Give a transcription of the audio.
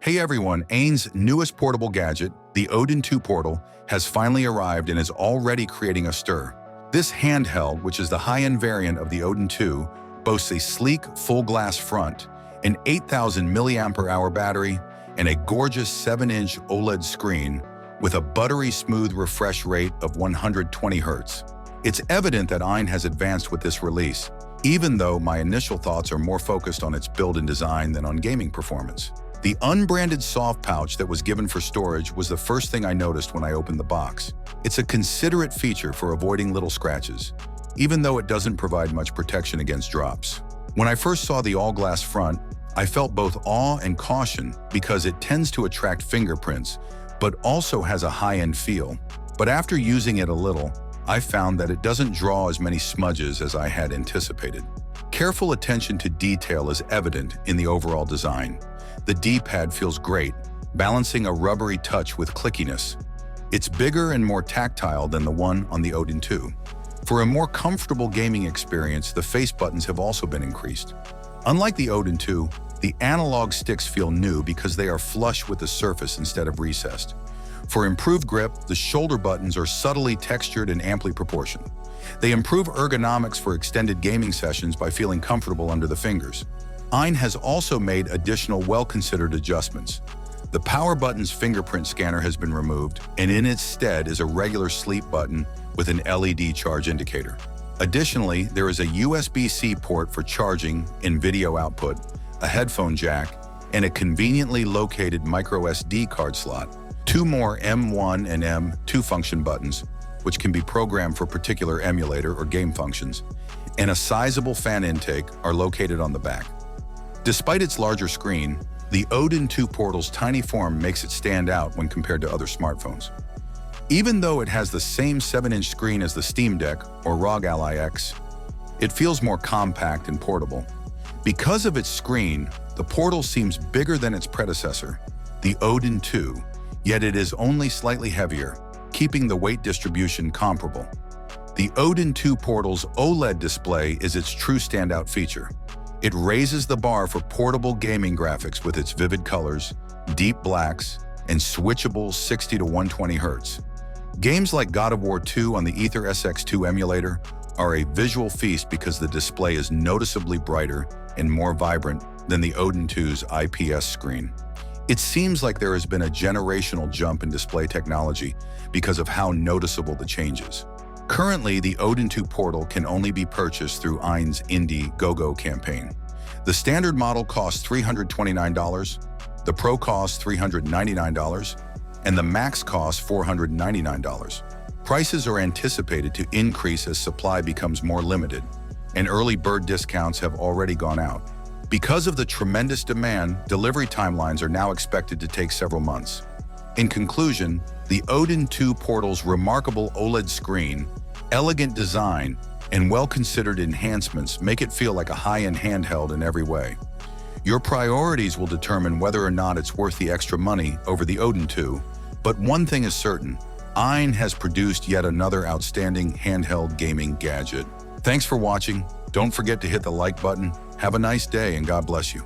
Hey everyone, AYN's newest portable gadget, the Odin 2 portal, has finally arrived and is already creating a stir. This handheld, which is the high-end variant of the Odin 2, boasts a sleek, full-glass front, an 8,000 mAh battery, and a gorgeous 7-inch OLED screen with a buttery smooth refresh rate of 120 Hz. It's evident that AYN has advanced with this release, even though my initial thoughts are more focused on its build and design than on gaming performance. The unbranded soft pouch that was given for storage was the first thing I noticed when I opened the box. It's a considerate feature for avoiding little scratches, even though it doesn't provide much protection against drops. When I first saw the all-glass front, I felt both awe and caution because it tends to attract fingerprints, but also has a high-end feel. But after using it a little, I found that it doesn't draw as many smudges as I had anticipated. Careful attention to detail is evident in the overall design. The D-pad feels great, balancing a rubbery touch with clickiness. It's bigger and more tactile than the one on the Odin 2. For a more comfortable gaming experience, the face buttons have also been increased. Unlike the Odin 2, the analog sticks feel new because they are flush with the surface instead of recessed. For improved grip, the shoulder buttons are subtly textured and amply proportioned. They improve ergonomics for extended gaming sessions by feeling comfortable under the fingers. AYN has also made additional well-considered adjustments. The power button's fingerprint scanner has been removed, and in its stead is a regular sleep button with an LED charge indicator. Additionally, there is a USB-C port for charging and video output, a headphone jack, and a conveniently located microSD card slot. Two more M1 and M2 function buttons, which can be programmed for particular emulator or game functions, and a sizable fan intake are located on the back. Despite its larger screen, the Odin 2 portal's tiny form makes it stand out when compared to other smartphones. Even though it has the same 7-inch screen as the Steam Deck or ROG Ally X, it feels more compact and portable. Because of its screen, the portal seems bigger than its predecessor, the Odin 2, yet it is only slightly heavier, keeping the weight distribution comparable. The Odin 2 portal's OLED display is its true standout feature. It raises the bar for portable gaming graphics with its vivid colors, deep blacks, and switchable 60 to 120 Hz. Games like God of War 2 on the Ether SX2 emulator are a visual feast because the display is noticeably brighter and more vibrant than the Odin 2's IPS screen. It seems like there has been a generational jump in display technology because of how noticeable the change is. Currently, the Odin 2 portal can only be purchased through AYN's Indiegogo campaign. The standard model costs $329, the Pro costs $399, and the Max costs $499. Prices are anticipated to increase as supply becomes more limited, and early bird discounts have already gone out. Because of the tremendous demand, delivery timelines are now expected to take several months. In conclusion, the Odin 2 portal's remarkable OLED screen, elegant design, and well-considered enhancements make it feel like a high-end handheld in every way. Your priorities will determine whether or not it's worth the extra money over the Odin 2, but one thing is certain, AYN has produced yet another outstanding handheld gaming gadget. Thanks for watching. Don't forget to hit the like button. Have a nice day and God bless you.